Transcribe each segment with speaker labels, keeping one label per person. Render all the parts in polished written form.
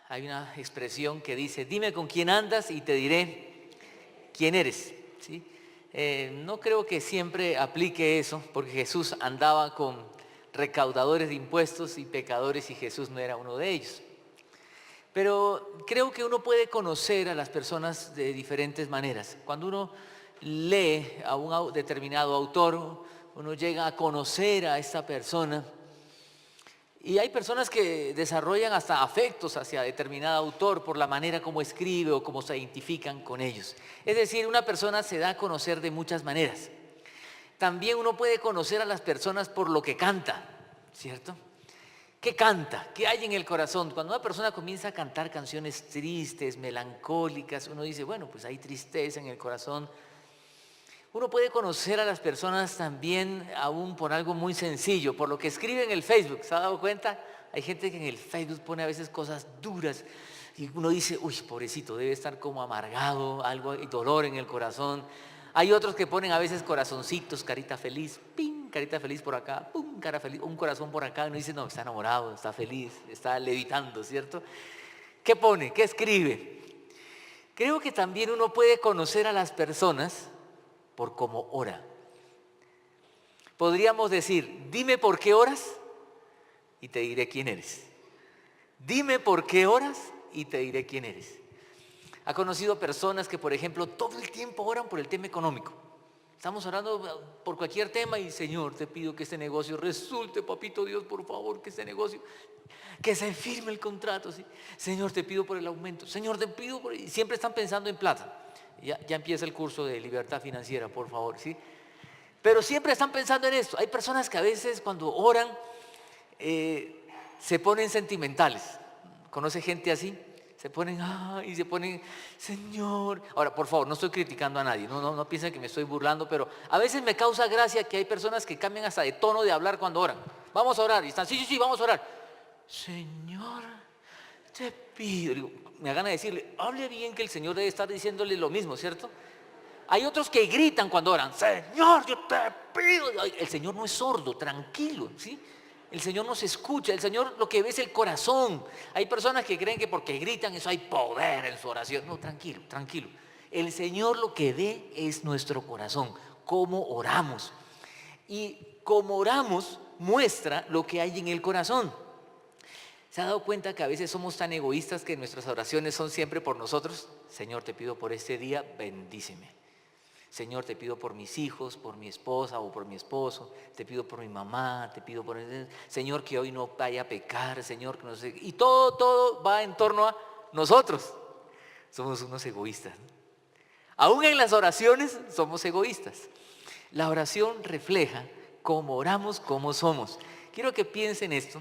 Speaker 1: Hay una expresión que dice: dime con quién andas y te diré quién eres, ¿sí? No creo que siempre aplique eso, porque Jesús andaba con recaudadores de impuestos y pecadores, y Jesús no era uno de ellos. Pero creo que uno puede conocer a las personas de diferentes maneras. Cuando uno lee a un determinado autor, uno llega a conocer a esta persona. Y hay personas que desarrollan hasta afectos hacia determinado autor por la manera como escribe o cómo se identifican con ellos. Es decir, una persona se da a conocer de muchas maneras. También uno puede conocer a las personas por lo que canta, ¿cierto? ¿Qué canta? ¿Qué hay en el corazón? Cuando una persona comienza a cantar canciones tristes, melancólicas, uno dice, bueno, pues hay tristeza en el corazón. Uno puede conocer a las personas también aún por algo muy sencillo, por lo que escribe en el Facebook. ¿Se ha dado cuenta? Hay gente que en el Facebook pone a veces cosas duras y uno dice, uy, pobrecito, debe estar como amargado, algo, dolor en el corazón. Hay otros que ponen a veces corazoncitos, carita feliz, ping, carita feliz por acá, pum, cara feliz, un corazón por acá. Y uno dice, no, está enamorado, está feliz, está levitando, ¿cierto? ¿Qué pone? ¿Qué escribe? Creo que también uno puede conocer a las personas por cómo ora. Podríamos decir, dime por qué oras y te diré quién eres. Dime por qué oras y te diré quién eres. Ha conocido personas que, por ejemplo, todo el tiempo oran por el tema económico. Estamos orando por cualquier tema y, Señor, te pido que este negocio resulte, papito Dios, por favor, que este negocio, que se firme el contrato, ¿sí? Señor, te pido por el aumento. Señor, te pido por... Y siempre están pensando en plata. Ya empieza el curso de libertad financiera, por favor, ¿sí? Pero siempre están pensando en esto. Hay personas que a veces cuando oran se ponen sentimentales. ¿Conoce gente así? Se ponen, y se ponen, Señor. Ahora, por favor, no estoy criticando a nadie, no piensen que me estoy burlando, pero a veces me causa gracia que hay personas que cambian hasta de tono de hablar cuando oran. Vamos a orar, y están, sí, vamos a orar. Señor, te pido. Digo, me hagan a decirle, hable bien, que el Señor debe estar diciéndole lo mismo, ¿cierto? Hay otros que gritan cuando oran, Señor, yo te pido. El Señor no es sordo, tranquilo, ¿sí? El Señor nos escucha, el Señor lo que ve es el corazón. Hay personas que creen que porque gritan eso hay poder en su oración. No, tranquilo, tranquilo. El Señor lo que ve es nuestro corazón, cómo oramos. Y cómo oramos muestra lo que hay en el corazón. ¿Se ha dado cuenta que a veces somos tan egoístas que nuestras oraciones son siempre por nosotros? Señor, te pido por este día, bendíceme. Señor, te pido por mis hijos, por mi esposa o por mi esposo, te pido por mi mamá, te pido por... Señor, que hoy no vaya a pecar, Señor, que no sé... Y todo va en torno a nosotros. Somos unos egoístas. Aún en las oraciones somos egoístas. La oración refleja cómo oramos, cómo somos. Quiero que piensen esto.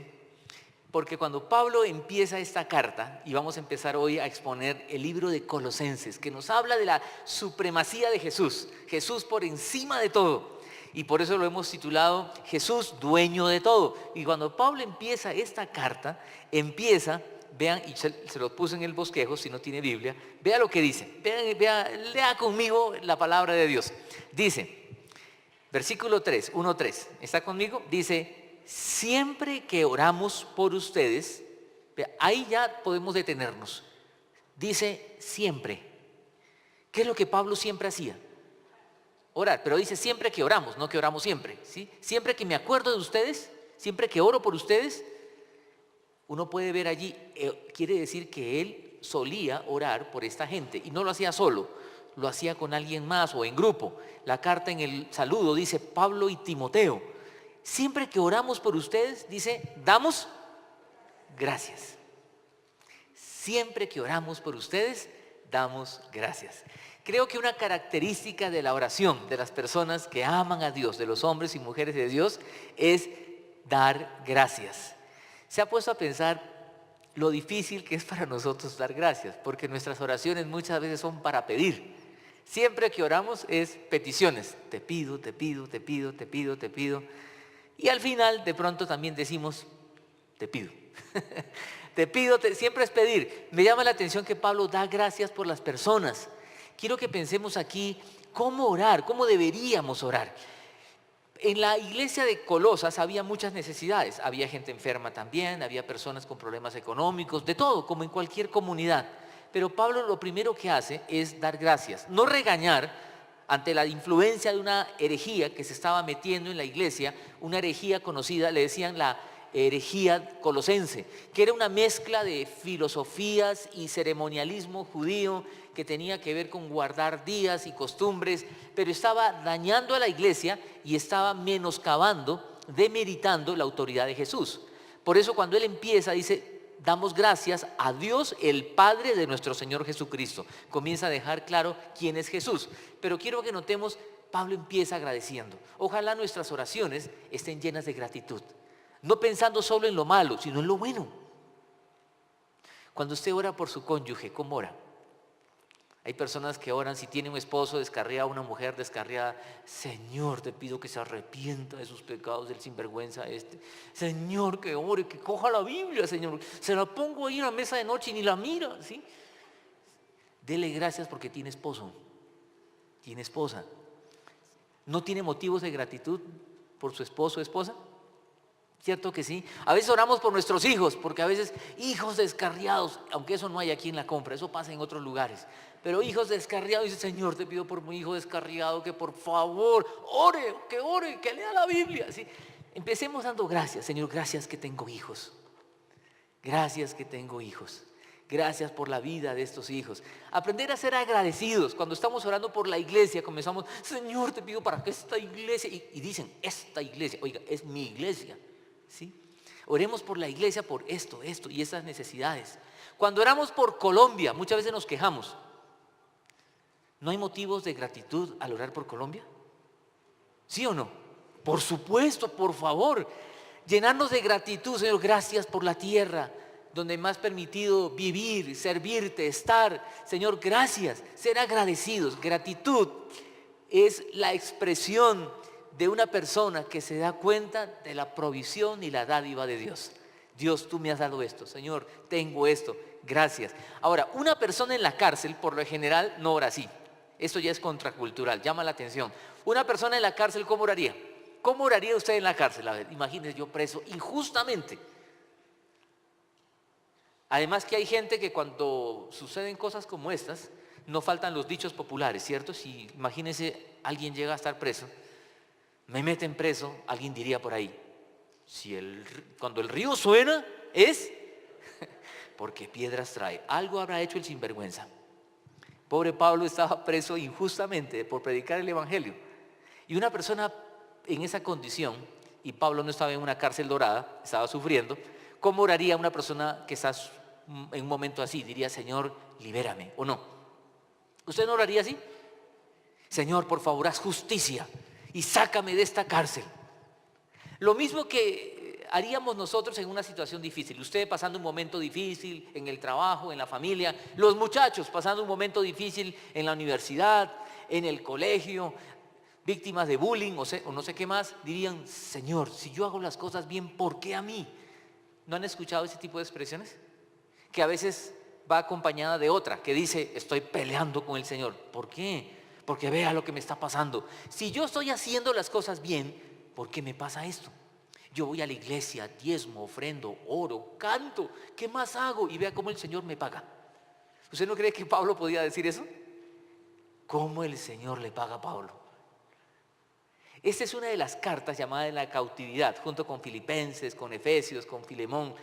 Speaker 1: Porque cuando Pablo empieza esta carta, y vamos a empezar hoy a exponer el libro de Colosenses, que nos habla de la supremacía de Jesús, Jesús por encima de todo, y por eso lo hemos titulado Jesús dueño de todo. Y cuando Pablo empieza esta carta, vean, y se lo puse en el bosquejo si no tiene Biblia, vea lo que dice, lea conmigo la palabra de Dios. Dice, versículo 3, 1:3, ¿está conmigo? Dice, siempre que oramos por ustedes, ahí ya podemos detenernos. Dice siempre. ¿Qué es lo que Pablo siempre hacía? Orar, pero dice siempre que oramos, no que oramos siempre, ¿sí? Siempre que me acuerdo de ustedes, siempre que oro por ustedes, uno puede ver allí, quiere decir que él solía orar por esta gente y no lo hacía solo, lo hacía con alguien más o en grupo. La carta en el saludo dice Pablo y Timoteo. Siempre que oramos por ustedes, dice, damos gracias. Siempre que oramos por ustedes, damos gracias. Creo que una característica de la oración de las personas que aman a Dios, de los hombres y mujeres de Dios, es dar gracias. ¿Se ha puesto a pensar lo difícil que es para nosotros dar gracias? Porque nuestras oraciones muchas veces son para pedir. Siempre que oramos es peticiones. Te pido, te pido, te pido, te pido, te pido. Y al final de pronto también decimos, te pido. Te pido, siempre es pedir. Me llama la atención que Pablo da gracias por las personas. Quiero que pensemos aquí cómo orar, cómo deberíamos orar. En la iglesia de Colosas había muchas necesidades, había gente enferma también, había personas con problemas económicos, de todo, como en cualquier comunidad. Pero Pablo lo primero que hace es dar gracias, no regañar ante la influencia de una herejía que se estaba metiendo en la iglesia, una herejía conocida, le decían la herejía colosense, que era una mezcla de filosofías y ceremonialismo judío que tenía que ver con guardar días y costumbres, pero estaba dañando a la iglesia y estaba menoscabando, demeritando la autoridad de Jesús. Por eso cuando él empieza dice: damos gracias a Dios, el Padre de nuestro Señor Jesucristo. Comienza a dejar claro quién es Jesús. Pero quiero que notemos, Pablo empieza agradeciendo. Ojalá nuestras oraciones estén llenas de gratitud. No pensando solo en lo malo, sino en lo bueno. Cuando usted ora por su cónyuge, ¿cómo ora? Hay personas que oran, si tiene un esposo descarriado, una mujer descarriada: Señor, te pido que se arrepienta de sus pecados del sinvergüenza este. Señor, que ore, que coja la Biblia, Señor. Se la pongo ahí en la mesa de noche y ni la mira, ¿sí? Dele gracias porque tiene esposo, tiene esposa. ¿No tiene motivos de gratitud por su esposo o esposa? ¿Cierto que sí? A veces oramos por nuestros hijos, porque a veces hijos descarriados, aunque eso no hay aquí en la compra, eso pasa en otros lugares, pero hijos descarriados, dice: Señor, te pido por mi hijo descarriado que por favor ore, que lea la Biblia, ¿sí? Empecemos dando gracias. Señor, gracias que tengo hijos, gracias que tengo hijos, gracias por la vida de estos hijos. Aprender a ser agradecidos. Cuando estamos orando por la iglesia, comenzamos: Señor, te pido para que esta iglesia, y dicen: esta iglesia, oiga, es mi iglesia, ¿sí? Oremos por la iglesia, por esto y esas necesidades. Cuando oramos por Colombia, muchas veces nos quejamos. ¿No hay motivos de gratitud al orar por Colombia? ¿Sí o no? Por supuesto, por favor. Llenarnos de gratitud. Señor, gracias por la tierra donde me has permitido vivir, servirte, estar. Señor, gracias. Ser agradecidos. Gratitud es la expresión de una persona que se da cuenta de la provisión y la dádiva de Dios. Dios, tú me has dado esto. Señor, tengo esto. Gracias. Ahora, una persona en la cárcel, por lo general, no ora así. Esto ya es contracultural, llama la atención. Una persona en la cárcel, ¿cómo oraría? ¿Cómo oraría usted en la cárcel? A ver, imagínese yo preso injustamente. Además que hay gente que cuando suceden cosas como estas, no faltan los dichos populares, ¿cierto? Si imagínese, alguien llega a estar preso, me meten preso, alguien diría por ahí: cuando el río suena es porque piedras trae. Algo habrá hecho el sinvergüenza. Pobre Pablo estaba preso injustamente por predicar el evangelio. Y una persona en esa condición, y Pablo no estaba en una cárcel dorada, estaba sufriendo, ¿cómo oraría una persona que está en un momento así? Diría: Señor, libérame, ¿o no? ¿Usted no oraría así? Señor, por favor, haz justicia y sácame de esta cárcel. Lo mismo que haríamos nosotros en una situación difícil. Usted pasando un momento difícil en el trabajo, en la familia, los muchachos pasando un momento difícil en la universidad, en el colegio, víctimas de bullying o no sé qué más, dirían: Señor, si yo hago las cosas bien, ¿por qué a mí? ¿No han escuchado ese tipo de expresiones? Que a veces va acompañada de otra que dice: estoy peleando con el Señor. ¿Por qué? Porque vea lo que me está pasando. Si yo estoy haciendo las cosas bien, ¿por qué me pasa esto? Yo voy a la iglesia, diezmo, ofrendo, oro, canto. ¿Qué más hago? Y vea cómo el Señor me paga. ¿Usted no cree que Pablo podía decir eso? ¿Cómo el Señor le paga a Pablo? Esta es una de las cartas llamada de la cautividad, junto con Filipenses, con Efesios, con Filemón.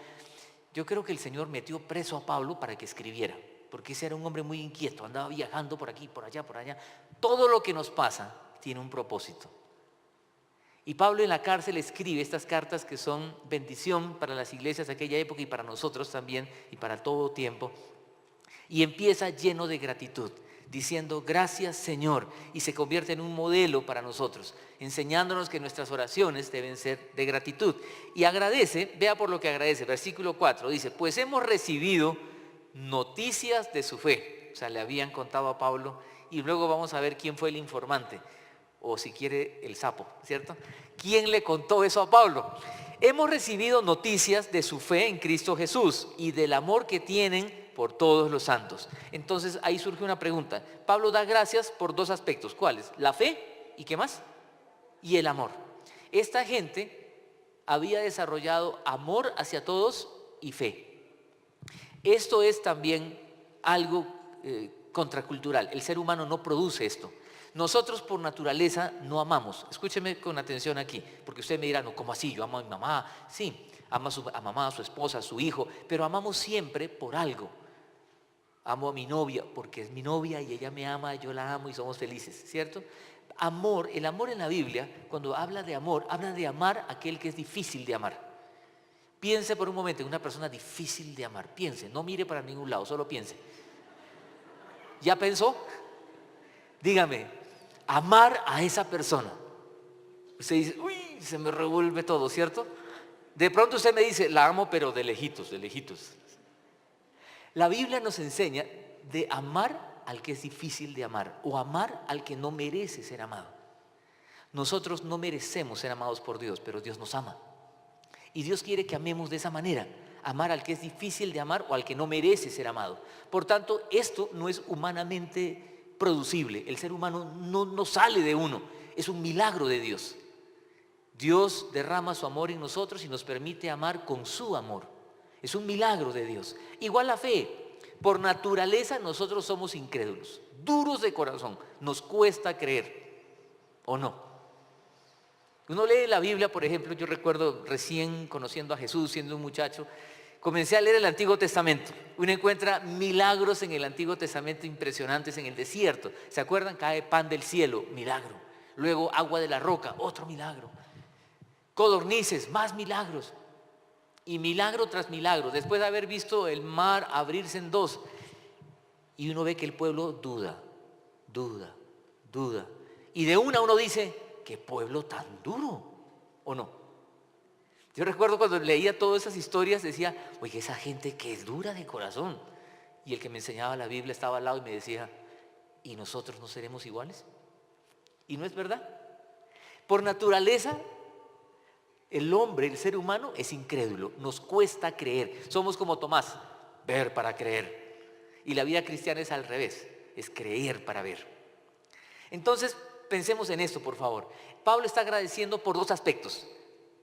Speaker 1: Yo creo que el Señor metió preso a Pablo para que escribiera, porque ese era un hombre muy inquieto, andaba viajando por aquí, por allá, por allá. Todo lo que nos pasa tiene un propósito. Y Pablo en la cárcel escribe estas cartas que son bendición para las iglesias de aquella época y para nosotros también y para todo tiempo. Y empieza lleno de gratitud, diciendo: gracias, Señor, y se convierte en un modelo para nosotros, enseñándonos que nuestras oraciones deben ser de gratitud. Y agradece, vea por lo que agradece, versículo 4, dice: pues hemos recibido noticias de su fe. O sea, le habían contado a Pablo, y luego vamos a ver quién fue el informante, o si quiere el sapo, ¿cierto? ¿Quién le contó eso a Pablo? Hemos recibido noticias de su fe en Cristo Jesús y del amor que tienen por todos los santos. Entonces ahí surge una pregunta. Pablo da gracias por dos aspectos. ¿Cuáles? La fe y ¿qué más? Y el amor. Esta gente había desarrollado amor hacia todos y fe. Esto es también algo contracultural. El ser humano no produce esto. Nosotros por naturaleza no amamos. Escúcheme con atención aquí, porque usted me dirá, no, ¿cómo así? Yo amo a mi mamá. Sí, ama a mamá, a su esposa, a su hijo, pero amamos siempre por algo. Amo a mi novia porque es mi novia y ella me ama, yo la amo y somos felices, ¿cierto? Amor, el amor en la Biblia, cuando habla de amor, habla de amar a aquel que es difícil de amar. Piense por un momento en una persona difícil de amar. Piense, no mire para ningún lado, solo piense. ¿Ya pensó? Dígame, amar a esa persona. Usted dice, uy, se me revuelve todo, ¿cierto? De pronto usted me dice, la amo, pero de lejitos, de lejitos. La Biblia nos enseña de amar al que es difícil de amar o amar al que no merece ser amado. Nosotros no merecemos ser amados por Dios, pero Dios nos ama. Y Dios quiere que amemos de esa manera, amar al que es difícil de amar o al que no merece ser amado. Por tanto, esto no es humanamente producible. El ser humano no sale de uno, es un milagro de Dios. Dios derrama su amor en nosotros y nos permite amar con su amor. Es un milagro de Dios. Igual la fe. Por naturaleza nosotros somos incrédulos, duros de corazón, nos cuesta creer, ¿o no? Uno lee la Biblia, por ejemplo, yo recuerdo recién conociendo a Jesús, siendo un muchacho, comencé a leer el Antiguo Testamento. Uno encuentra milagros en el Antiguo Testamento impresionantes en el desierto. ¿Se acuerdan? Cae pan del cielo, milagro. Luego agua de la roca, otro milagro. Codornices, más milagros. Y milagro tras milagro. Después de haber visto el mar abrirse en dos. Y uno ve que el pueblo duda. Y de una uno dice, ¿qué pueblo tan duro? ¿O no? Yo recuerdo cuando leía todas esas historias, decía, oye, esa gente que es dura de corazón. Y el que me enseñaba la Biblia estaba al lado y me decía, ¿y nosotros no seremos iguales? ¿Y no es verdad? Por naturaleza, el hombre, el ser humano, es incrédulo. Nos cuesta creer. Somos como Tomás, ver para creer. Y la vida cristiana es al revés, es creer para ver. Entonces, pensemos en esto, por favor. Pablo está agradeciendo por dos aspectos.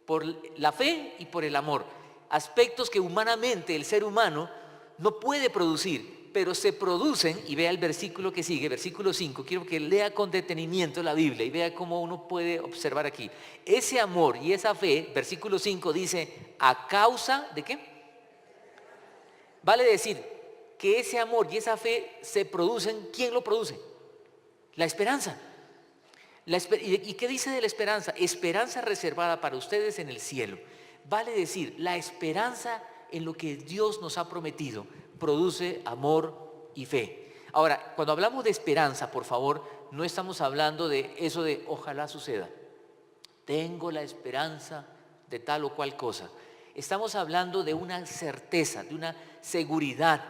Speaker 1: Por la fe y por el amor, aspectos que humanamente el ser humano no puede producir, pero se producen, y vea el versículo que sigue, versículo 5, quiero que lea con detenimiento la Biblia y vea cómo uno puede observar aquí. Ese amor y esa fe, versículo 5 dice, ¿a causa de qué? Vale decir que ese amor y esa fe se producen, ¿quién lo produce? La esperanza. ¿Y qué dice de la esperanza? Esperanza reservada para ustedes en el cielo. Vale decir, la esperanza en lo que Dios nos ha prometido produce amor y fe. Ahora, cuando hablamos de esperanza, por favor, no estamos hablando de eso de ojalá suceda. Tengo la esperanza de tal o cual cosa. Estamos hablando de una certeza, de una seguridad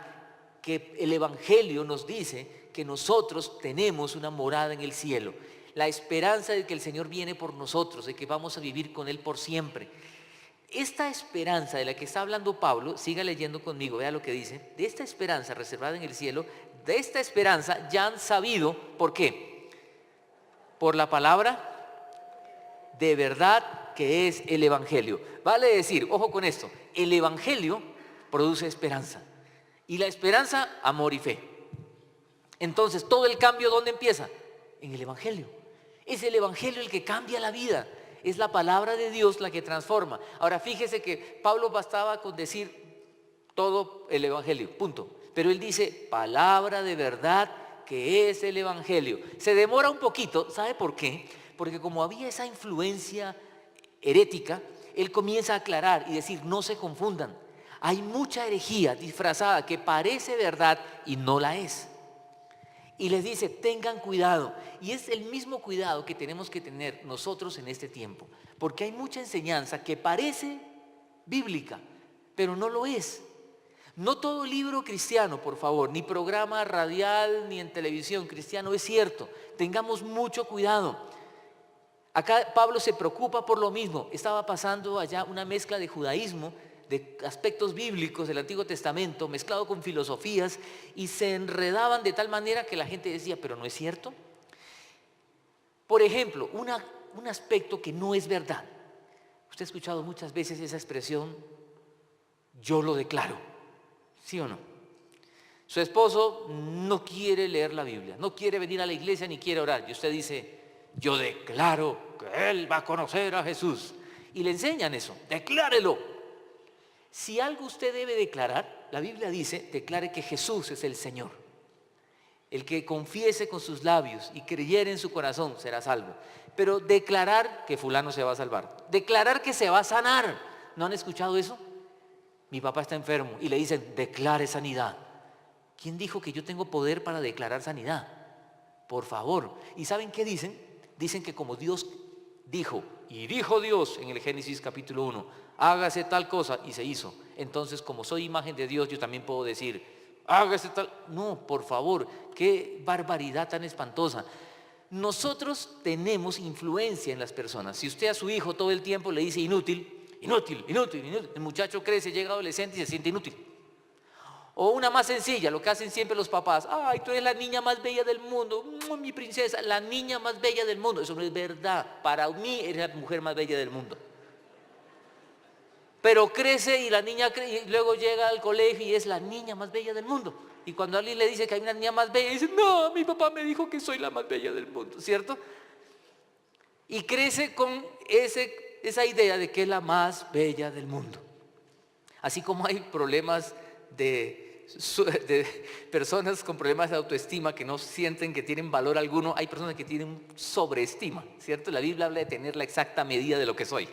Speaker 1: que el Evangelio nos dice que nosotros tenemos una morada en el cielo. La esperanza de que el Señor viene por nosotros, de que vamos a vivir con Él por siempre. Esta esperanza de la que está hablando Pablo, siga leyendo conmigo, vea lo que dice, de esta esperanza reservada en el cielo, de esta esperanza ya han sabido, ¿por qué? Por la palabra de verdad que es el Evangelio. Vale decir, ojo con esto, el Evangelio produce esperanza y la esperanza, amor y fe. Entonces, todo el cambio, ¿dónde empieza? En el Evangelio. Es el Evangelio el que cambia la vida. Es la palabra de Dios la que transforma. Ahora fíjese que Pablo bastaba con decir todo el Evangelio, punto. Pero él dice, palabra de verdad que es el Evangelio. Se demora un poquito, ¿sabe por qué? Porque como había esa influencia herética, él comienza a aclarar y decir, no se confundan. Hay mucha herejía disfrazada que parece verdad y no la es. Y les dice, tengan cuidado. Y es el mismo cuidado que tenemos que tener nosotros en este tiempo. Porque hay mucha enseñanza que parece bíblica, pero no lo es. No todo libro cristiano, por favor, ni programa radial, ni en televisión cristiano es cierto. Tengamos mucho cuidado. Acá Pablo se preocupa por lo mismo. Estaba pasando allá una mezcla de judaísmo, de aspectos bíblicos del Antiguo Testamento, mezclado con filosofías, y se enredaban de tal manera que la gente decía, pero no es cierto. Por ejemplo, un aspecto que no es verdad. Usted ha escuchado muchas veces esa expresión, yo lo declaro, ¿sí o no? Su esposo no quiere leer la Biblia, no quiere venir a la iglesia ni quiere orar. Y usted dice, yo declaro que él va a conocer a Jesús. Y le enseñan eso, declárelo. Si algo usted debe declarar, la Biblia dice, declare que Jesús es el Señor. El que confiese con sus labios y creyere en su corazón será salvo. Pero declarar que fulano se va a salvar, declarar que se va a sanar. ¿No han escuchado eso? Mi papá está enfermo y le dicen, declare sanidad. ¿Quién dijo que yo tengo poder para declarar sanidad? Por favor. ¿Y saben qué dicen? Dicen que como Dios dijo, y dijo Dios en el Génesis capítulo 1, hágase tal cosa, y se hizo. Entonces, como soy imagen de Dios, yo también puedo decir, hágase tal. No, por favor, qué barbaridad tan espantosa. Nosotros tenemos influencia en las personas. Si usted a su hijo todo el tiempo le dice inútil, inútil, inútil, inútil, el muchacho crece, llega adolescente y se siente inútil. O una más sencilla, lo que hacen siempre los papás, ay, tú eres la niña más bella del mundo, mi princesa, la niña más bella del mundo. Eso no es verdad, para mí eres la mujer más bella del mundo. Pero crece y la niña y luego llega al colegio y es la niña más bella del mundo. Y cuando alguien le dice que hay una niña más bella, dice, no, mi papá me dijo que soy la más bella del mundo, ¿cierto? Y crece con esa idea de que es la más bella del mundo. Así como hay problemas de personas con problemas de autoestima que no sienten que tienen valor alguno, hay personas que tienen sobreestima, ¿cierto? La Biblia habla de tener la exacta medida de lo que soy.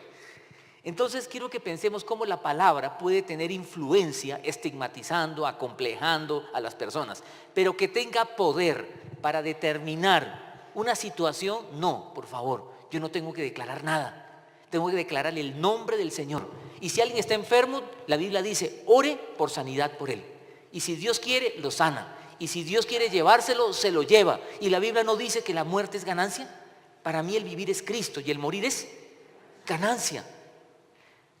Speaker 1: Entonces quiero que pensemos cómo la palabra puede tener influencia estigmatizando, acomplejando a las personas, pero que tenga poder para determinar una situación, no, por favor, yo no tengo que declarar nada, tengo que declarar el nombre del Señor. Y si alguien está enfermo, la Biblia dice, ore por sanidad por él. Y si Dios quiere, lo sana. Y si Dios quiere llevárselo, se lo lleva. Y la Biblia no dice que la muerte es ganancia. Para mí el vivir es Cristo y el morir es ganancia.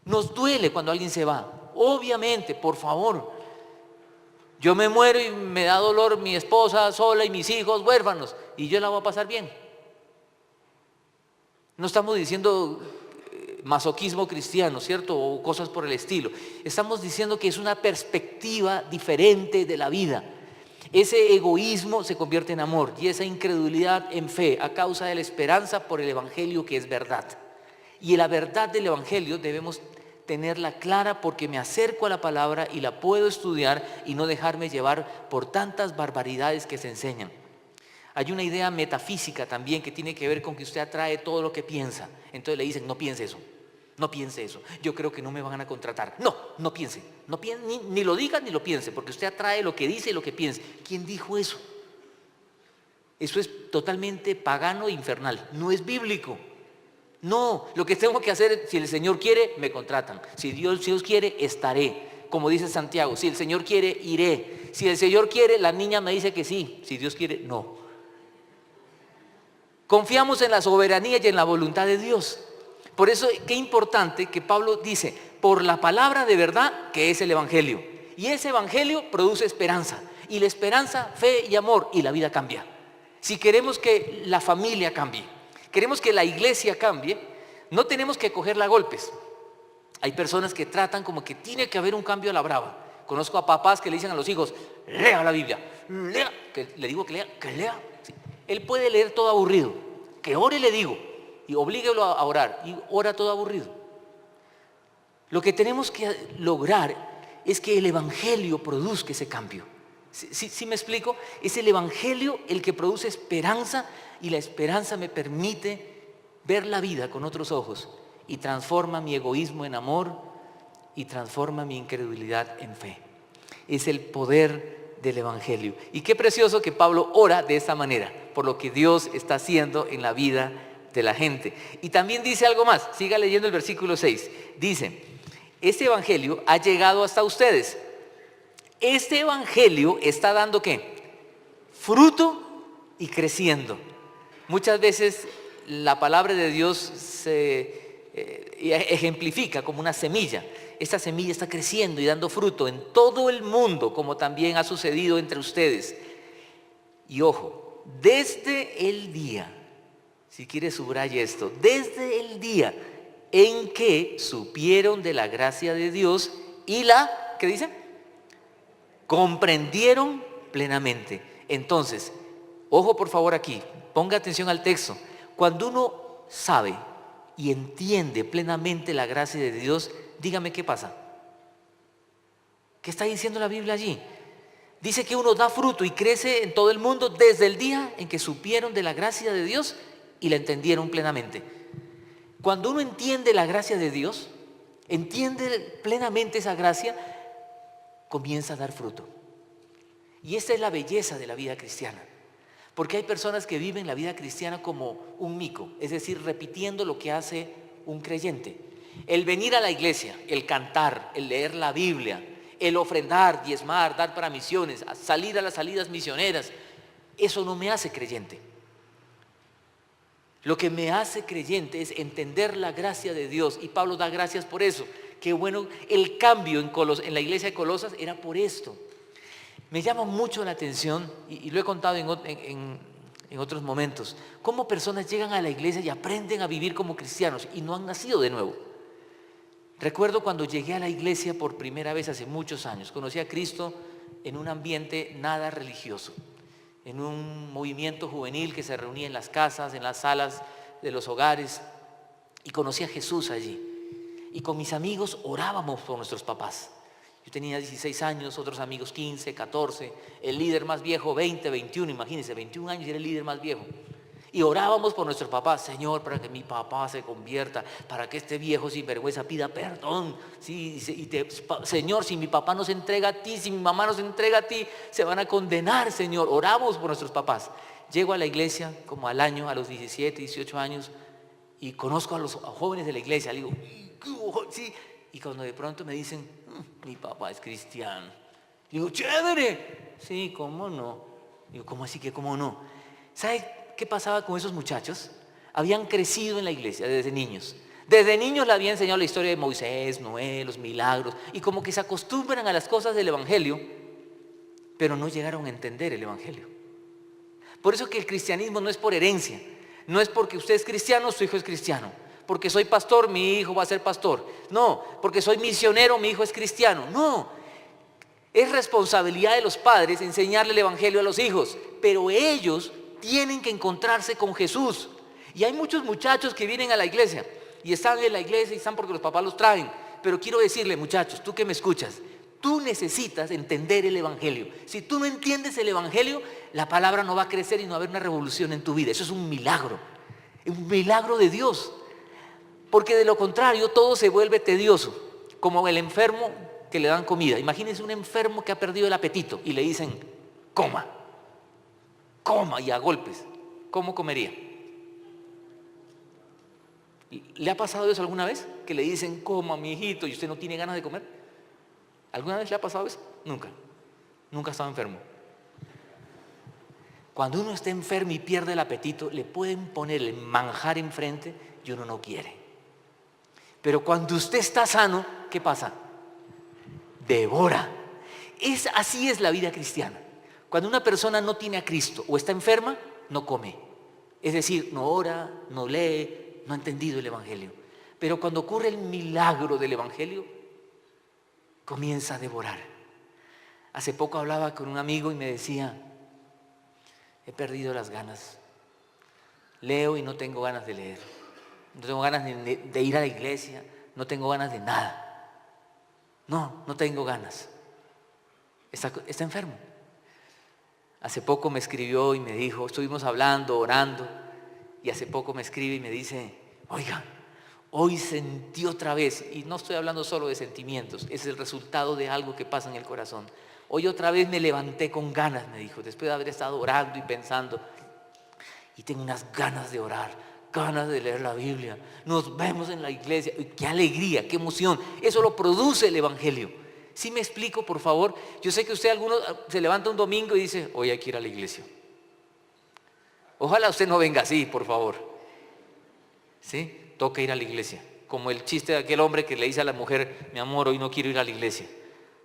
Speaker 1: Nos duele cuando alguien se va. Obviamente, por favor. Yo me muero y me da dolor mi esposa sola y mis hijos huérfanos. Y yo la voy a pasar bien. No estamos diciendo masoquismo cristiano, ¿cierto? O cosas por el estilo. Estamos diciendo que es una perspectiva diferente de la vida. Ese egoísmo se convierte en amor y esa incredulidad en fe a causa de la esperanza por el Evangelio que es verdad. Y la verdad del Evangelio debemos tenerla clara porque me acerco a la palabra y la puedo estudiar y no dejarme llevar por tantas barbaridades que se enseñan. Hay una idea metafísica también que tiene que ver con que usted atrae todo lo que piensa. Entonces le dicen, no piense eso, no piense eso. Yo creo que no me van a contratar. No piense, ni lo diga ni lo piense, porque usted atrae lo que dice y lo que piensa. ¿Quién dijo eso? Eso es totalmente pagano e infernal, no es bíblico. No, lo que tengo que hacer, si el Señor quiere, me contratan. Si Dios quiere, estaré. Como dice Santiago, si el Señor quiere, iré. Si el Señor quiere, la niña me dice que sí. Si Dios quiere, no. Confiamos en la soberanía y en la voluntad de Dios. Por eso, qué importante que Pablo dice, por la palabra de verdad que es el Evangelio. Y ese Evangelio produce esperanza. Y la esperanza, fe y amor. Y la vida cambia. Si queremos que la familia cambie, queremos que la iglesia cambie, no tenemos que cogerla a golpes. Hay personas que tratan como que tiene que haber un cambio a la brava. Conozco a papás que le dicen a los hijos, lea la Biblia, lea, que le digo que lea. Sí. Él puede leer todo aburrido, que ore le digo, y oblíguelo a orar, y ora todo aburrido. Lo que tenemos que lograr es que el Evangelio produzca ese cambio. ¿Sí me explico? Es el Evangelio el que produce esperanza y la esperanza me permite ver la vida con otros ojos y transforma mi egoísmo en amor y transforma mi incredulidad en fe. Es el poder del Evangelio. Y qué precioso que Pablo ora de esa manera, por lo que Dios está haciendo en la vida de la gente. Y también dice algo más, siga leyendo el versículo 6. Dice, este Evangelio ha llegado hasta ustedes. Este Evangelio está dando ¿qué? Fruto y creciendo. Muchas veces la palabra de Dios se ejemplifica como una semilla. Esta semilla está creciendo y dando fruto en todo el mundo, como también ha sucedido entre ustedes. Y ojo, desde el día Si quiere, subraye esto. Desde el día en que supieron de la gracia de Dios y ¿qué dice? Comprendieron plenamente. Entonces, ojo por favor aquí, ponga atención al texto. Cuando uno sabe y entiende plenamente la gracia de Dios, dígame qué pasa. ¿Qué está diciendo la Biblia allí? Dice que uno da fruto y crece en todo el mundo desde el día en que supieron de la gracia de Dios y la entendieron plenamente. Cuando uno entiende la gracia de Dios, entiende plenamente esa gracia, comienza a dar fruto. Y esta es la belleza de la vida cristiana. Porque hay personas que viven la vida cristiana como un mico, es decir, repitiendo lo que hace un creyente. El venir a la iglesia, el cantar, el leer la Biblia, el ofrendar, diezmar, dar para misiones, salir a las salidas misioneras, eso no me hace creyente. Lo que me hace creyente es entender la gracia de Dios, y Pablo da gracias por eso. Qué bueno, el cambio en la iglesia de Colosas era por esto. Me llama mucho la atención, y lo he contado en otros momentos, cómo personas llegan a la iglesia y aprenden a vivir como cristianos y no han nacido de nuevo. Recuerdo cuando llegué a la iglesia por primera vez hace muchos años. Conocí a Cristo en un ambiente nada religioso, en un movimiento juvenil que se reunía en las casas, en las salas de los hogares, y conocí a Jesús allí. Y con mis amigos orábamos por nuestros papás. Yo tenía 16 años, otros amigos 15, 14, el líder más viejo 20, 21, imagínense, 21 años y era el líder más viejo. Y orábamos por nuestros papás, Señor, para que mi papá se convierta, para que este viejo sinvergüenza pida perdón. Sí, Señor, si mi papá no se entrega a ti, si mi mamá no se entrega a ti, se van a condenar, Señor. Oramos por nuestros papás. Llego a la iglesia como al año, a los 17, 18 años, y conozco a los jóvenes de la iglesia. Le digo, sí. Y cuando de pronto me dicen, mi papá es cristiano. Digo, chévere. Sí, ¿cómo no? Digo, ¿cómo así que cómo no? ¿Sabe qué pasaba con esos muchachos? Habían crecido en la iglesia desde niños. Desde niños le habían enseñado la historia de Moisés, Noé, los milagros, y como que se acostumbran a las cosas del evangelio, pero no llegaron a entender el evangelio. Por eso que el cristianismo no es por herencia, no es porque usted es cristiano, su hijo es cristiano. Porque soy pastor, mi hijo va a ser pastor. No, porque soy misionero, mi hijo es cristiano. No, es responsabilidad de los padres enseñarle el evangelio a los hijos, pero ellos tienen que encontrarse con Jesús. Y hay muchos muchachos que vienen a la iglesia y están en la iglesia y están porque los papás los traen. Pero quiero decirle, muchachos, tú que me escuchas, tú necesitas entender el evangelio. Si tú no entiendes el evangelio, la palabra no va a crecer y no va a haber una revolución en tu vida. Eso es un milagro de Dios. Porque de lo contrario todo se vuelve tedioso, como el enfermo que le dan comida. Imagínense un enfermo que ha perdido el apetito y le dicen, coma, y a golpes. ¿Cómo comería? ¿Le ha pasado eso alguna vez? Que le dicen, coma, mi hijito, y usted no tiene ganas de comer. ¿Alguna vez le ha pasado eso? Nunca ha estado enfermo. Cuando uno está enfermo y pierde el apetito, le pueden poner el manjar enfrente y uno no quiere. Pero cuando usted está sano, ¿qué pasa? Devora. Así es la vida cristiana. Cuando una persona no tiene a Cristo o está enferma, no come. Es decir, no ora, no lee, no ha entendido el evangelio. Pero cuando ocurre el milagro del evangelio, comienza a devorar. Hace poco hablaba con un amigo y me decía, he perdido las ganas. Leo y no tengo ganas de leer. No tengo ganas de ir a la iglesia, no tengo ganas de nada. No tengo ganas. Está enfermo. Hace poco me escribió y me dijo, estuvimos hablando, orando, y hace poco me escribe y me dice, oiga, hoy sentí otra vez, y no estoy hablando solo de sentimientos, es el resultado de algo que pasa en el corazón. Hoy otra vez me levanté con ganas, me dijo, después de haber estado orando y pensando, y tengo unas ganas de orar. Ganas de leer la Biblia, nos vemos en la iglesia, qué alegría, qué emoción, eso lo produce el evangelio. ¿Sí me explico, por favor? Yo sé que usted alguno se levanta un domingo y dice, hoy hay que ir a la iglesia. Ojalá usted no venga así, por favor. ¿Sí? Toca ir a la iglesia, como el chiste de aquel hombre que le dice a la mujer, mi amor, hoy no quiero ir a la iglesia.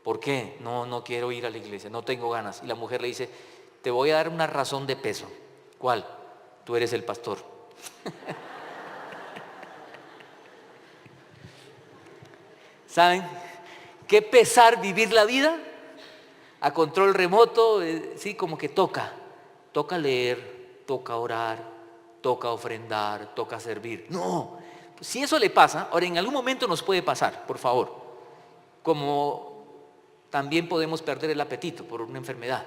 Speaker 1: ¿Por qué? No quiero ir a la iglesia, no tengo ganas. Y la mujer le dice, te voy a dar una razón de peso. ¿Cuál? Tú eres el pastor. ¿Saben qué pesar vivir la vida? A control remoto, sí, como que toca leer, toca orar, toca ofrendar, toca servir. No, si eso le pasa, ahora en algún momento nos puede pasar, por favor, como también podemos perder el apetito por una enfermedad.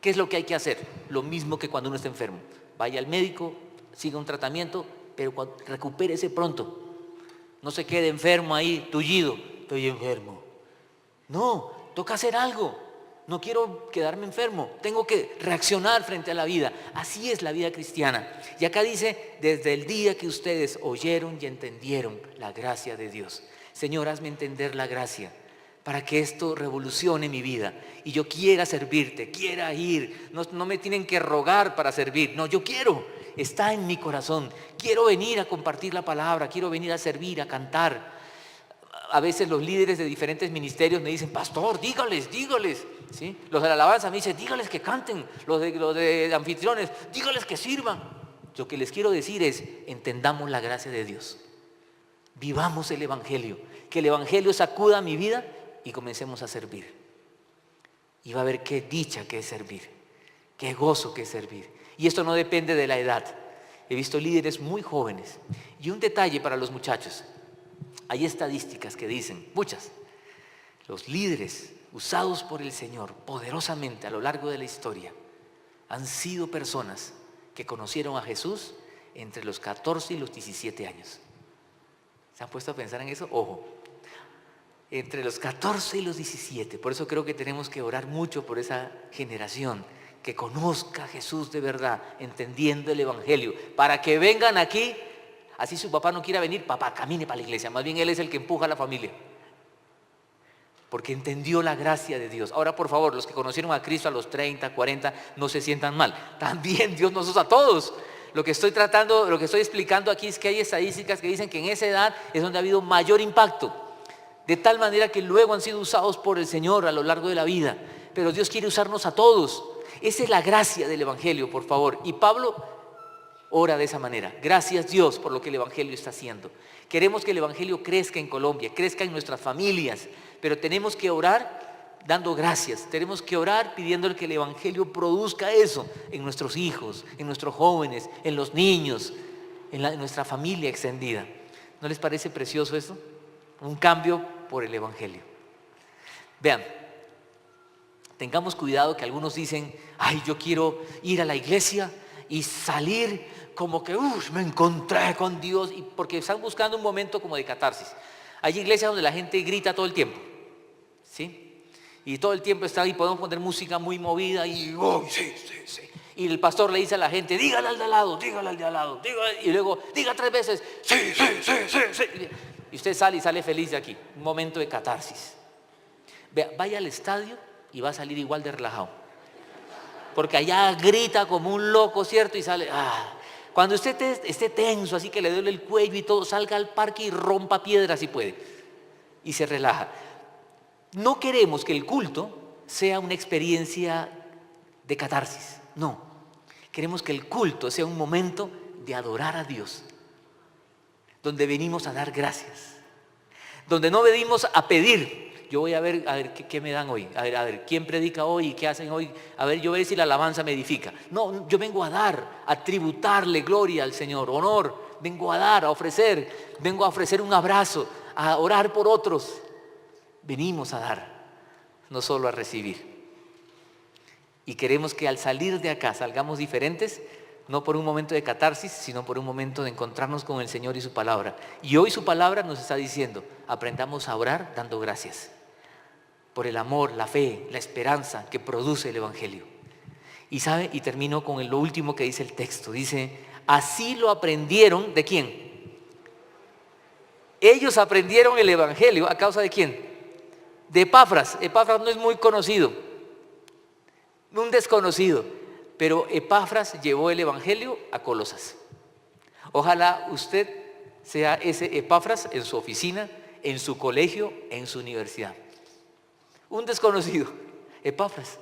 Speaker 1: ¿Qué es lo que hay que hacer? Lo mismo que cuando uno está enfermo. Vaya al médico, siga un tratamiento, pero recupérese pronto. No se quede enfermo ahí, tullido, estoy enfermo. No, toca hacer algo. No quiero quedarme enfermo, tengo que reaccionar frente a la vida. Así es la vida cristiana. Y acá dice, desde el día que ustedes oyeron y entendieron la gracia de Dios. Señor, hazme entender la gracia para que esto revolucione mi vida y yo quiera servirte, quiera ir. No me tienen que rogar para servir, no, yo quiero, está en mi corazón. Quiero venir a compartir la palabra, quiero venir a servir, a cantar. A veces los líderes de diferentes ministerios me dicen, pastor, dígales, ¿sí? Los de la alabanza me dicen, dígales que canten. Los de anfitriones, dígales que sirvan. Lo que les quiero decir es, entendamos la gracia de Dios. Vivamos el Evangelio, que el Evangelio sacuda mi vida y comencemos a servir. Y va a ver qué dicha que es servir, qué gozo que es servir. Y esto no depende de la edad. He visto líderes muy jóvenes. Y un detalle para los muchachos. Hay estadísticas que dicen, muchas, los líderes usados por el Señor poderosamente a lo largo de la historia han sido personas que conocieron a Jesús entre los 14 y los 17 años. ¿Se han puesto a pensar en eso? Ojo, entre los 14 y los 17. Por eso creo que tenemos que orar mucho por esa generación que conozca a Jesús de verdad, entendiendo el Evangelio, para que vengan aquí. Así su papá no quiera venir, papá, camine para la iglesia. Más bien él es el que empuja a la familia. Porque entendió la gracia de Dios. Ahora, por favor, los que conocieron a Cristo a los 30, 40, no se sientan mal. También Dios nos usa a todos. Lo que estoy explicando aquí es que hay estadísticas que dicen que en esa edad es donde ha habido mayor impacto. De tal manera que luego han sido usados por el Señor a lo largo de la vida. Pero Dios quiere usarnos a todos. Esa es la gracia del Evangelio, por favor. Y Pablo ora de esa manera. Gracias Dios por lo que el Evangelio está haciendo. Queremos que el Evangelio crezca en Colombia, crezca en nuestras familias, pero tenemos que orar dando gracias. Tenemos que orar pidiéndole que el Evangelio produzca eso en nuestros hijos, en nuestros jóvenes, en los niños, en nuestra familia extendida. ¿No les parece precioso esto? Un cambio por el Evangelio. Vean, tengamos cuidado que algunos dicen, ay, yo quiero ir a la iglesia y salir como que me encontré con Dios, y porque están buscando un momento como de catarsis. Hay iglesias donde la gente grita todo el tiempo, ¿sí? Y todo el tiempo está ahí, podemos poner música muy movida y sí. Y el pastor le dice a la gente, dígale al de al lado, y luego diga 3 veces, sí. Y usted sale feliz de aquí, un momento de catarsis. Vaya al estadio y va a salir igual de relajado. Porque allá grita como un loco, ¿cierto? Y sale, Cuando usted esté tenso, así que le duele el cuello y todo, salga al parque y rompa piedras si puede. Y se relaja. No queremos que el culto sea una experiencia de catarsis. No. Queremos que el culto sea un momento de adorar a Dios. Donde venimos a dar gracias. Donde no venimos a pedir. Yo voy a ver qué me dan hoy, a ver quién predica hoy y qué hacen hoy, yo voy a ver si la alabanza me edifica. No, yo vengo a dar, a tributarle gloria al Señor, honor, vengo a dar, vengo a ofrecer un abrazo, a orar por otros. Venimos a dar, no solo a recibir. Y queremos que al salir de acá salgamos diferentes, no por un momento de catarsis, sino por un momento de encontrarnos con el Señor y su palabra. Y hoy su palabra nos está diciendo, aprendamos a orar dando gracias. Por el amor, la fe, la esperanza que produce el Evangelio. Y termino con lo último que dice el texto. Dice, así lo aprendieron, ¿de quién? Ellos aprendieron el Evangelio, ¿a causa de quién? De Epafras. Epafras no es muy conocido, un desconocido, pero Epafras llevó el Evangelio a Colosas. Ojalá usted sea ese Epafras en su oficina, en su colegio, en su universidad. Un desconocido, Epafras.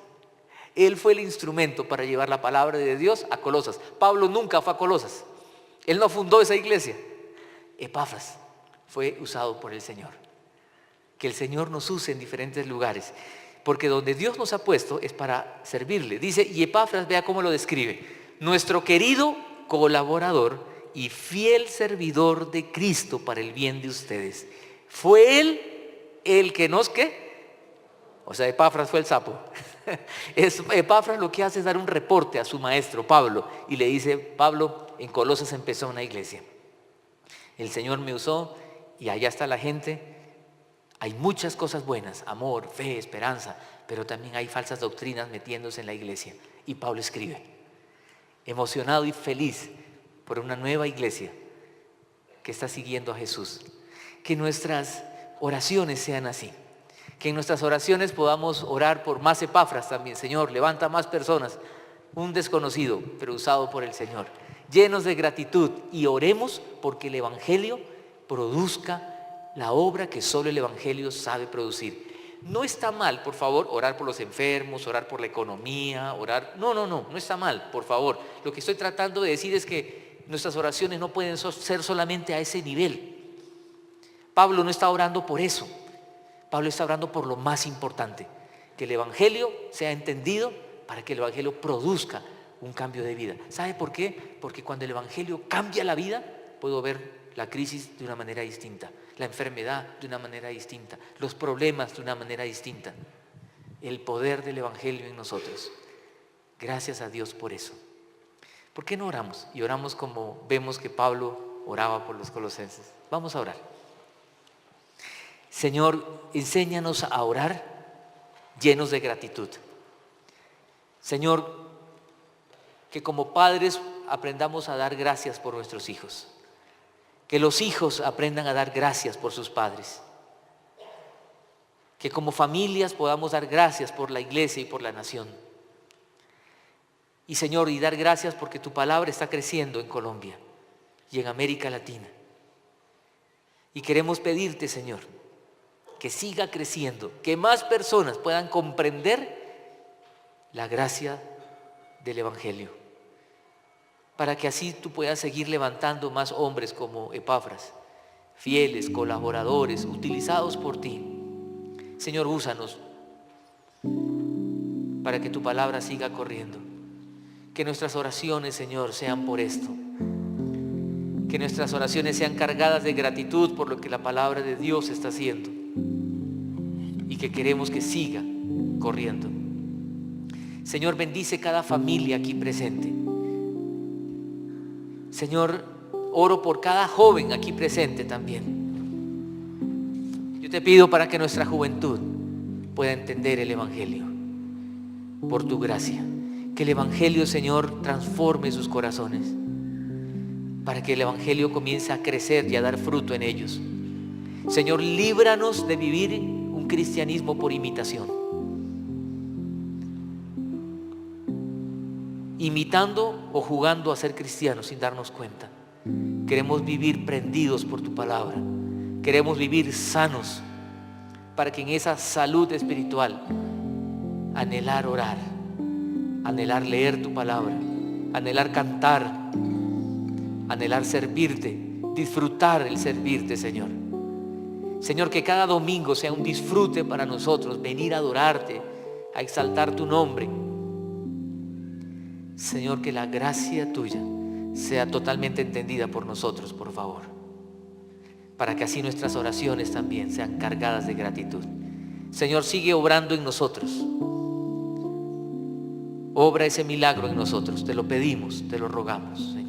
Speaker 1: Él fue el instrumento para llevar la palabra de Dios a Colosas. Pablo nunca fue a Colosas. Él no fundó esa iglesia. Epafras fue usado por el Señor. Que el Señor nos use en diferentes lugares, porque donde Dios nos ha puesto es para servirle. Dice, y Epafras, vea cómo lo describe: nuestro querido colaborador y fiel servidor de Cristo para el bien de ustedes. Fue Él el que nos, ¿qué? O sea, Epafras fue el sapo. Epafras lo que hace es dar un reporte a su maestro Pablo y le dice: Pablo, en Colosas empezó una iglesia. El Señor me usó y allá está la gente. Hay muchas cosas buenas, amor, fe, esperanza, pero también hay falsas doctrinas metiéndose en la iglesia. Y Pablo escribe, emocionado y feliz por una nueva iglesia que está siguiendo a Jesús. Que nuestras oraciones sean así. Que en nuestras oraciones podamos orar por más Epafras también. Señor, levanta más personas, un desconocido, pero usado por el Señor, llenos de gratitud, y oremos porque el Evangelio produzca la obra que solo el Evangelio sabe producir. No está mal, por favor, orar por los enfermos, orar por la economía, orar. No está mal, por favor. Lo que estoy tratando de decir es que nuestras oraciones no pueden ser solamente a ese nivel. Pablo no está orando por eso. Pablo está orando por lo más importante, que el Evangelio sea entendido para que el Evangelio produzca un cambio de vida. ¿Sabe por qué? Porque cuando el Evangelio cambia la vida, puedo ver la crisis de una manera distinta, la enfermedad de una manera distinta, los problemas de una manera distinta. El poder del Evangelio en nosotros. Gracias a Dios por eso. ¿Por qué no oramos? Y oramos como vemos que Pablo oraba por los colosenses. Vamos a orar. Señor, enséñanos a orar llenos de gratitud. Señor, que como padres aprendamos a dar gracias por nuestros hijos. Que los hijos aprendan a dar gracias por sus padres. Que como familias podamos dar gracias por la iglesia y por la nación. Y Señor, y dar gracias porque tu palabra está creciendo en Colombia y en América Latina. Y queremos pedirte, Señor, que siga creciendo, que más personas puedan comprender la gracia del Evangelio, para que así tú puedas seguir levantando más hombres como Epafras, fieles, colaboradores, utilizados por ti. Señor, úsanos para que tu palabra siga corriendo. Que nuestras oraciones, Señor, sean por esto. Que nuestras oraciones sean cargadas de gratitud por lo que la palabra de Dios está haciendo. Y que queremos que siga corriendo. Señor, bendice cada familia aquí presente. Señor, oro por cada joven aquí presente también. Yo te pido para que nuestra juventud pueda entender el Evangelio, por tu gracia. Que el Evangelio, Señor, transforme sus corazones, para que el Evangelio comience a crecer y a dar fruto en ellos. Señor, líbranos de vivir un cristianismo por imitación, imitando o jugando a ser cristianos sin darnos cuenta. Queremos vivir prendidos por tu palabra. Queremos vivir sanos, para que en esa salud espiritual anhelar orar, anhelar leer tu palabra, anhelar cantar, anhelar servirte, disfrutar el servirte, Señor. Señor, que cada domingo sea un disfrute para nosotros, venir a adorarte, a exaltar tu nombre. Señor, que la gracia tuya sea totalmente entendida por nosotros, por favor, para que así nuestras oraciones también sean cargadas de gratitud. Señor, sigue obrando en nosotros. Obra ese milagro en nosotros, te lo pedimos, te lo rogamos, Señor.